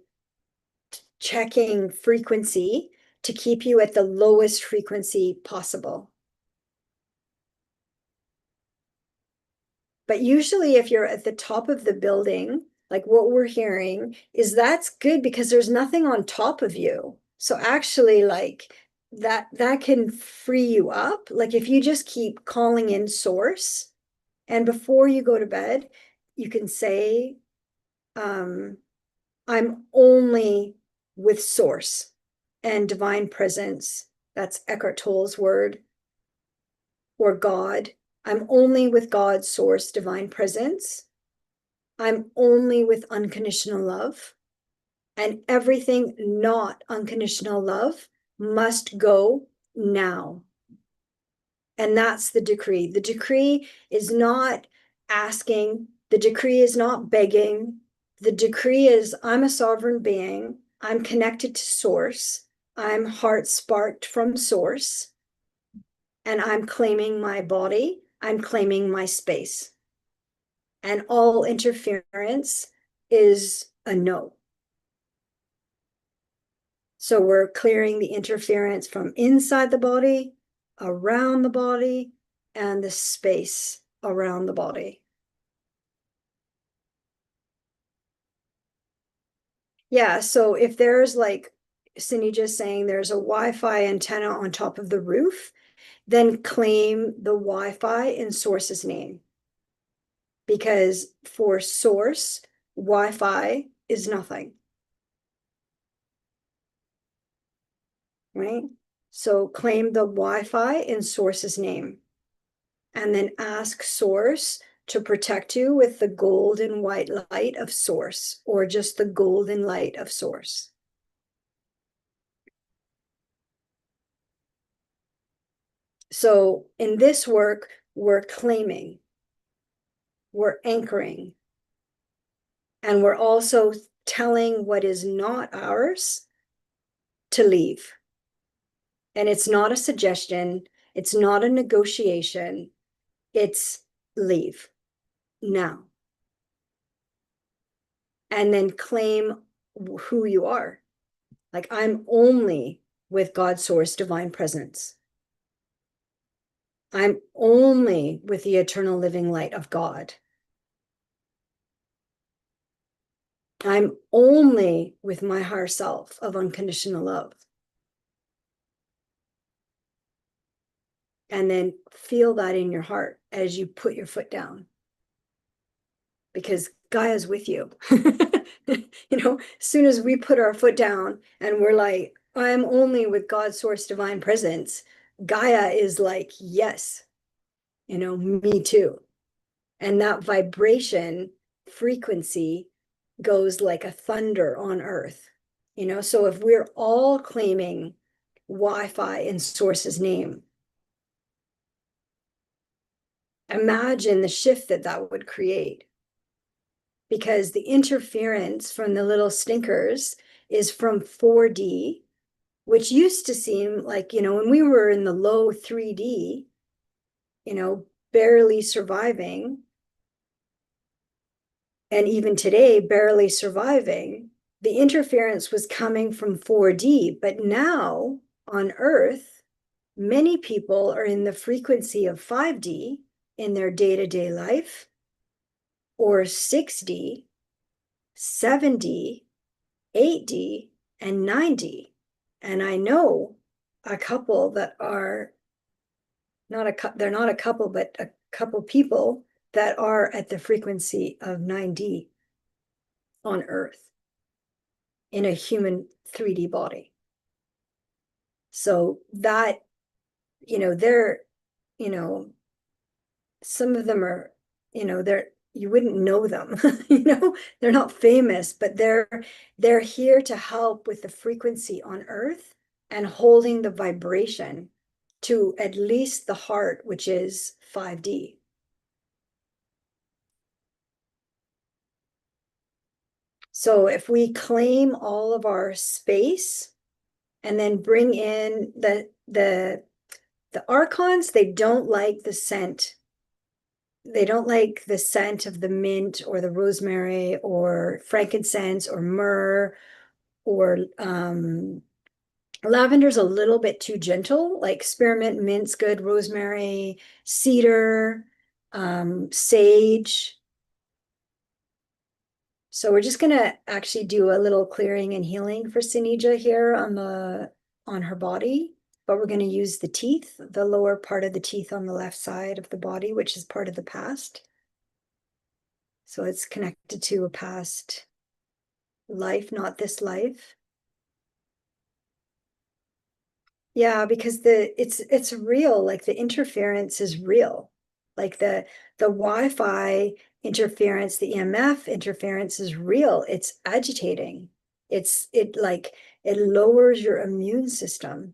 checking frequency to keep you at the lowest frequency possible. But usually if you're at the top of the building, like what we're hearing is that's good because there's nothing on top of you. So actually like that can free you up. Like if you just keep calling in source, and before you go to bed, you can say, I'm only with source and divine presence. That's Eckhart Tolle's word, or God. I'm only with God, source, divine presence. I'm only with unconditional love. And everything not unconditional love must go now. And that's the decree. The decree is not asking, the decree is not begging. The decree is I'm a sovereign being. I'm connected to source. I'm heart sparked from source. And I'm claiming my body. I'm claiming my space. And all interference is a no. So we're clearing the interference from inside the body, around the body, and the space around the body. Yeah, so if there's like Senija saying there's a Wi-Fi antenna on top of the roof, then claim the Wi-Fi in source's name. Because for source, Wi-Fi is nothing. Right? So claim the Wi-Fi in source's name. And then ask source to protect you with the golden white light of source, or just the golden light of source. So in this work, we're claiming, we're anchoring, and we're also telling what is not ours to leave. And it's not a suggestion, it's not a negotiation, it's leave now. And then claim who you are. Like I'm only with God's source, divine presence. I'm only with the eternal living light of God. I'm only with my higher self of unconditional love. And then feel that in your heart as you put your foot down. Because Gaia's with you. As soon as we put our foot down and we're like, I'm only with God, source, divine presence, Gaia is like, yes, me too. And that vibration frequency goes like a thunder on earth. So if we're all claiming Wi-Fi in source's name, imagine the shift that would create. Because the interference from the little stinkers is from 4D, which used to seem like, when we were in the low 3D, barely surviving, and even today, barely surviving, the interference was coming from 4D. But now on Earth, many people are in the frequency of 5D in their day-to-day life, or 6D, 7D, 8D, and 9D. And I know a couple that are they're not a couple, but a couple people that are at the frequency of 9D on Earth in a human 3D body. So that, they're, some of them are, you wouldn't know them, they're not famous, but they're here to help with the frequency on Earth and holding the vibration to at least the heart, which is 5D. So if we claim all of our space and then bring in the archons, they don't like the scent. They don't like the scent of the mint or the rosemary or frankincense or myrrh or lavender's a little bit too gentle, like spearmint, mint's good, rosemary, cedar, sage. So we're just gonna actually do a little clearing and healing for Senija here on her body, but we're gonna use the teeth, the lower part of the teeth on the left side of the body, which is part of the past. So it's connected to a past life, not this life. Yeah, because it's real, like the interference is real. Like the Wi-Fi interference, the EMF interference is real. It's agitating. It lowers your immune system.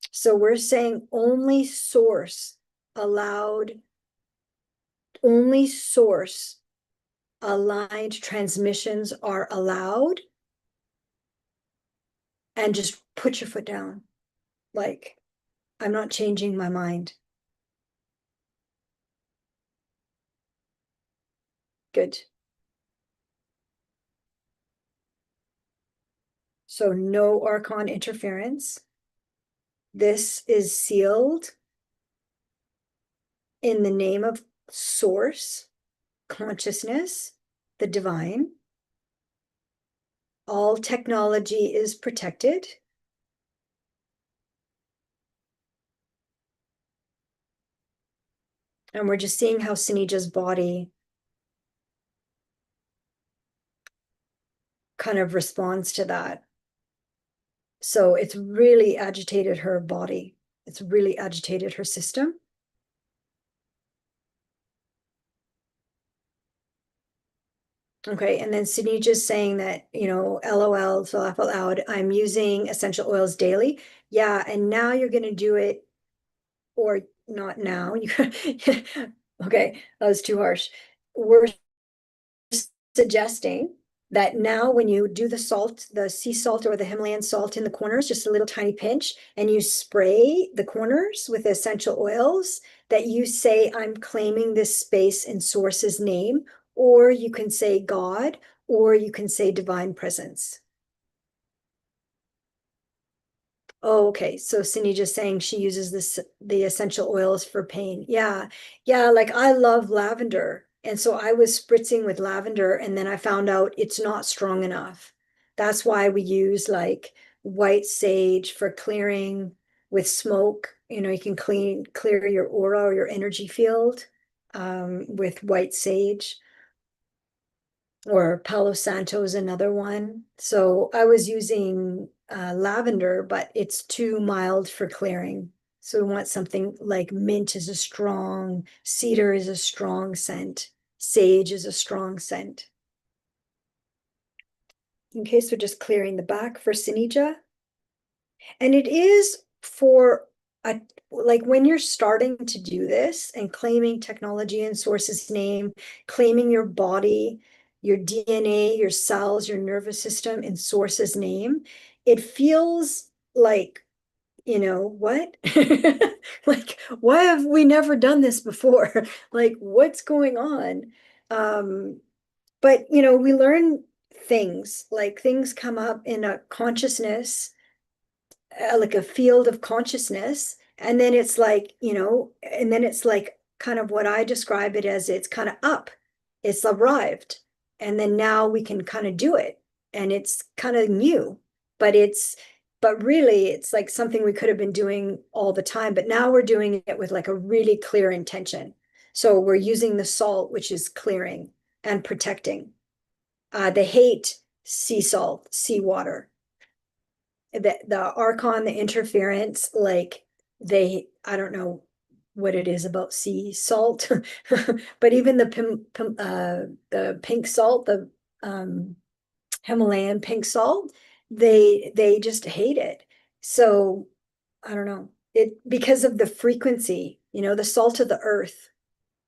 So we're saying only source aligned transmissions are allowed. And just put your foot down. Like, I'm not changing my mind. Good. So no archon interference. This is sealed in the name of source, consciousness, the divine. All technology is protected. And we're just seeing how Senija's body kind of responds to that. So it's really agitated her body. It's really agitated her system. Okay, and then Senija's saying that, LOL, so laugh out loud, I'm using essential oils daily. Yeah, and now you're going to do it, or not now. Okay, that was too harsh. We're suggesting that now when you do the salt, the sea salt or the Himalayan salt in the corners, just a little tiny pinch, and you spray the corners with essential oils, that you say, I'm claiming this space in source's name, or you can say God, or you can say divine presence. Oh, okay. So Senija's saying she uses the essential oils for pain. Yeah. Yeah, like I love lavender. And so I was spritzing with lavender and then I found out it's not strong enough. That's why we use like white sage for clearing with smoke. You can clear your aura or your energy field with white sage, or Palo Santo is another one. So I was using lavender, but it's too mild for clearing. So we want something like mint is a strong, cedar is a strong scent, sage is a strong scent. Okay, so just clearing the back for Senija. And it is for like when you're starting to do this and claiming technology in source's name, claiming your body, your DNA, your cells, your nervous system in source's name, it feels like, what? Like, why have we never done this before? Like, what's going on? But we learn things, like things come up in a consciousness, like a field of consciousness. And then it's like, and then it's like kind of what I describe it as, it's kind of up, it's arrived. And then now we can kind of do it. And it's kind of new, but really it's like something we could have been doing all the time, but now we're doing it with like a really clear intention. So we're using the salt, which is clearing and protecting. They hate sea salt, seawater. The archon, the interference, like I don't know what it is about sea salt, but even the pink salt, the Himalayan pink salt, they just hate it. So I don't know it because of the frequency, the salt of the earth,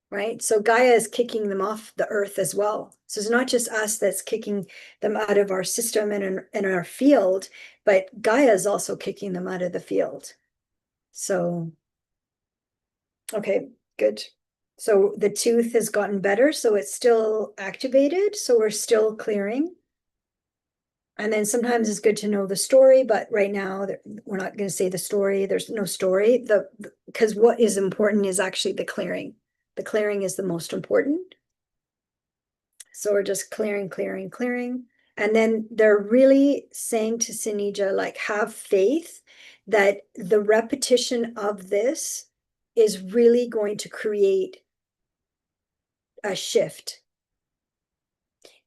right? So Gaia is kicking them off the earth as well. So it's not just us that's kicking them out of our system and in our field, but Gaia is also kicking them out of the field. So, okay, good. So the tooth has gotten better, so it's still activated, so we're still clearing. And then sometimes it's good to know the story, but right now we're not going to say the story. There's no story. Because what is important is actually the clearing. The clearing is the most important. So we're just clearing, clearing, clearing. And then they're really saying to Senija, like, have faith that the repetition of this is really going to create a shift.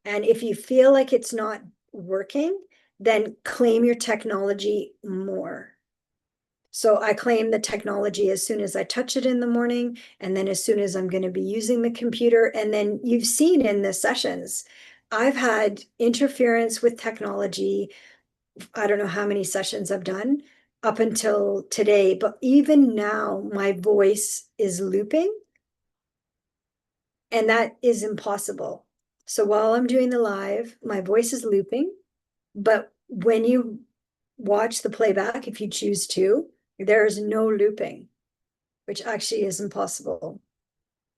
And if you feel like it's not working, then claim your technology more. So I claim the technology as soon as I touch it in the morning, and then as soon as I'm going to be using the computer. And then you've seen in the sessions, I've had interference with technology. I don't know how many sessions I've done up until today, but even now my voice is looping, and that is impossible. So while I'm doing the live, my voice is looping, but when you watch the playback, if you choose to, there is no looping, which actually is impossible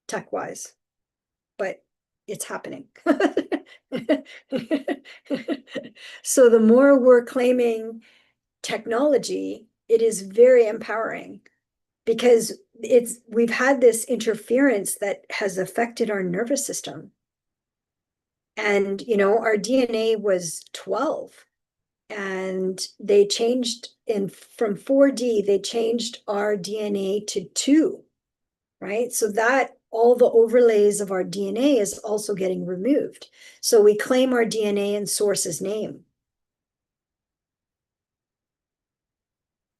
tech-wise, but it's happening. So the more we're claiming technology, it is very empowering because we've had this interference that has affected our nervous system. And, our DNA was 12. And they changed from 4D, they changed our DNA to 2, right? So that all the overlays of our DNA is also getting removed. So we claim our DNA in source's name.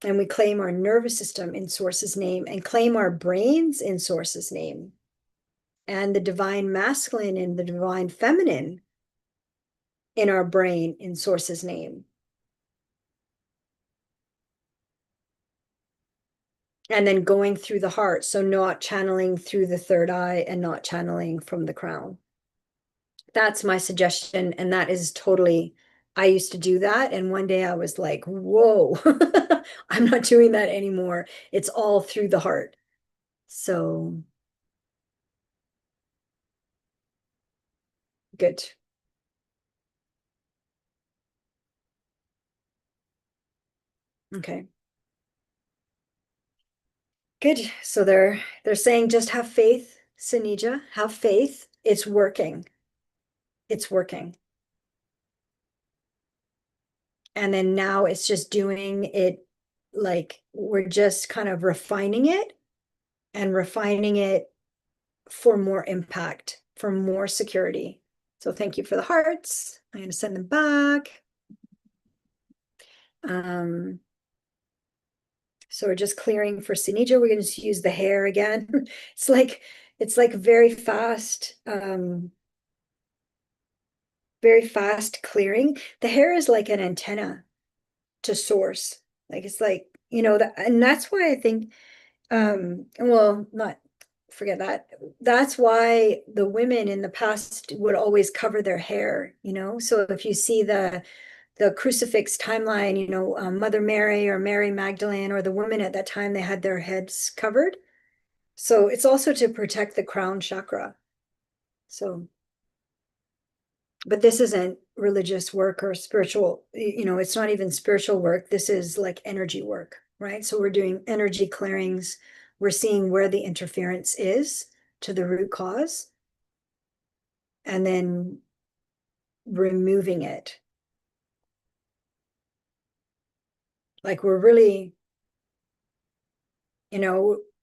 And we claim our nervous system in source's name, and claim our brains in source's name, and the divine masculine and the divine feminine in our brain in source's name. And then going through the heart. So not channeling through the third eye and not channeling from the crown. That's my suggestion. And that is totally, I used to do that. And one day I was like, whoa, I'm not doing that anymore. It's all through the heart. So good. Okay. Good. So they're saying just have faith, Senija, have faith. It's working. It's working. And then now it's just doing it like we're just kind of refining it and refining it for more impact, for more security. So thank you for the hearts. I'm going to send them back. So we're just clearing for Senija. We're going to use the hair again. It's like very fast clearing. The hair is like an antenna to source. Like it's like, that, and that's why I think, well, not forget that. That's why the women in the past would always cover their hair, So if you see the crucifix timeline, Mother Mary or Mary Magdalene or the women at that time, they had their heads covered. So it's also to protect the crown chakra. So, but this isn't religious work or spiritual, it's not even spiritual work. This is like energy work, right? So we're doing energy clearings. We're seeing where the interference is to the root cause and then removing it. Like we're really,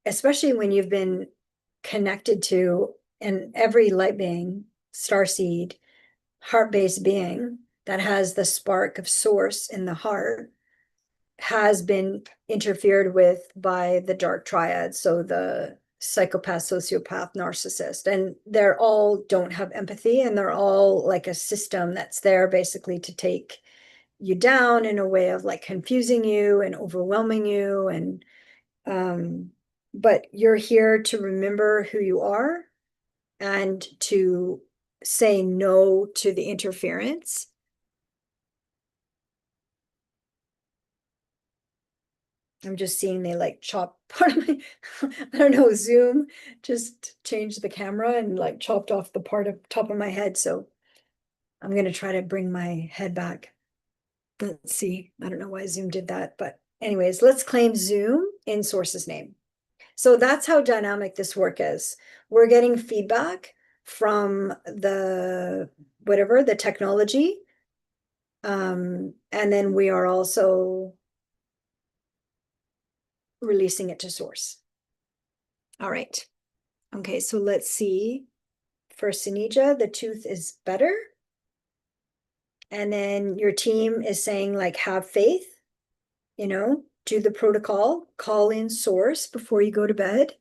especially when you've been connected to, and every light being, starseed, heart-based being that has the spark of source in the heart has been interfered with by the dark triad. So the psychopath, sociopath, narcissist, and they're all don't have empathy, and they're all like a system that's there basically to take you down in a way of like confusing you and overwhelming you. And but you're here to remember who you are and to say no to the interference. I'm just seeing they like chop part of my, I don't know, Zoom just changed the camera and like chopped off the part of top of my head. So I'm going to try to bring my head back. Let's see. I don't know why Zoom did that, but anyways, let's claim Zoom in source's name. So that's how dynamic this work is. We're getting feedback from the technology. And then we are also releasing it to source. All right. Okay, so let's see. For Senija, the tooth is better. And then your team is saying like, have faith, do the protocol, call in source before you go to bed.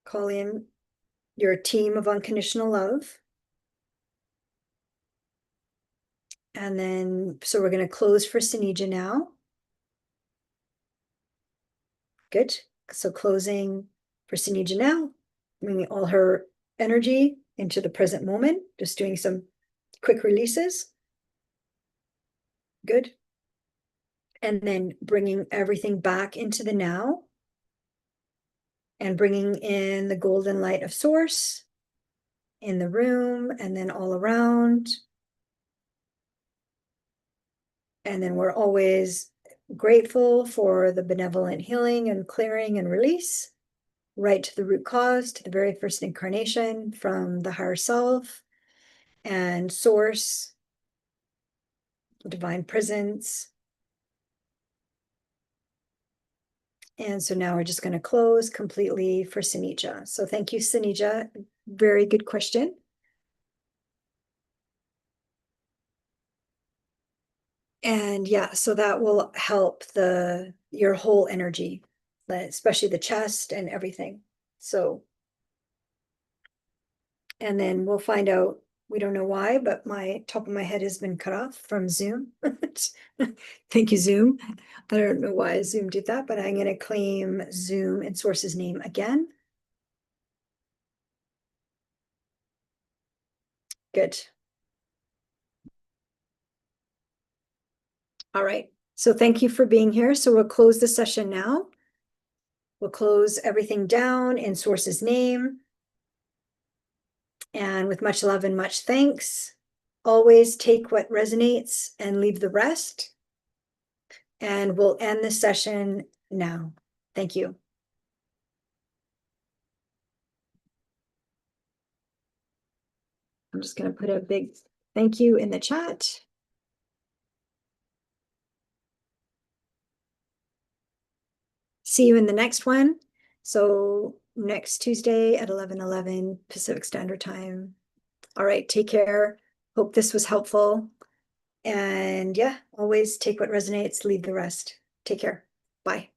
Call in your team of unconditional love. And then, so we're going to close for Senija now. Good. So closing for Senija now, bringing all her energy into the present moment, just doing some quick releases. Good. And then bringing everything back into the now and bringing in the golden light of source in the room and then all around. And then we're always grateful for the benevolent healing and clearing and release right to the root cause, to the very first incarnation from the higher self and source, divine presence. And so now we're just going to close completely for Senija. So thank you, Senija. Very good question. And yeah, so that will help your whole energy, especially the chest and everything. So, and then we'll find out, we don't know why, but my top of my head has been cut off from Zoom. Thank you, Zoom. I don't know why Zoom did that, but I'm going to claim Zoom in source's name again. Good. All right. So thank you for being here. So we'll close the session now. We'll close everything down in source's name. And with much love and much thanks, always take what resonates and leave the rest. And we'll end the session now. Thank you. I'm just going to put a big thank you in the chat. see you in the next one. So next Tuesday at 11:11 Pacific Standard Time. All right, take care. Hope this was helpful. And yeah, always take what resonates, leave the rest. Take care. Bye.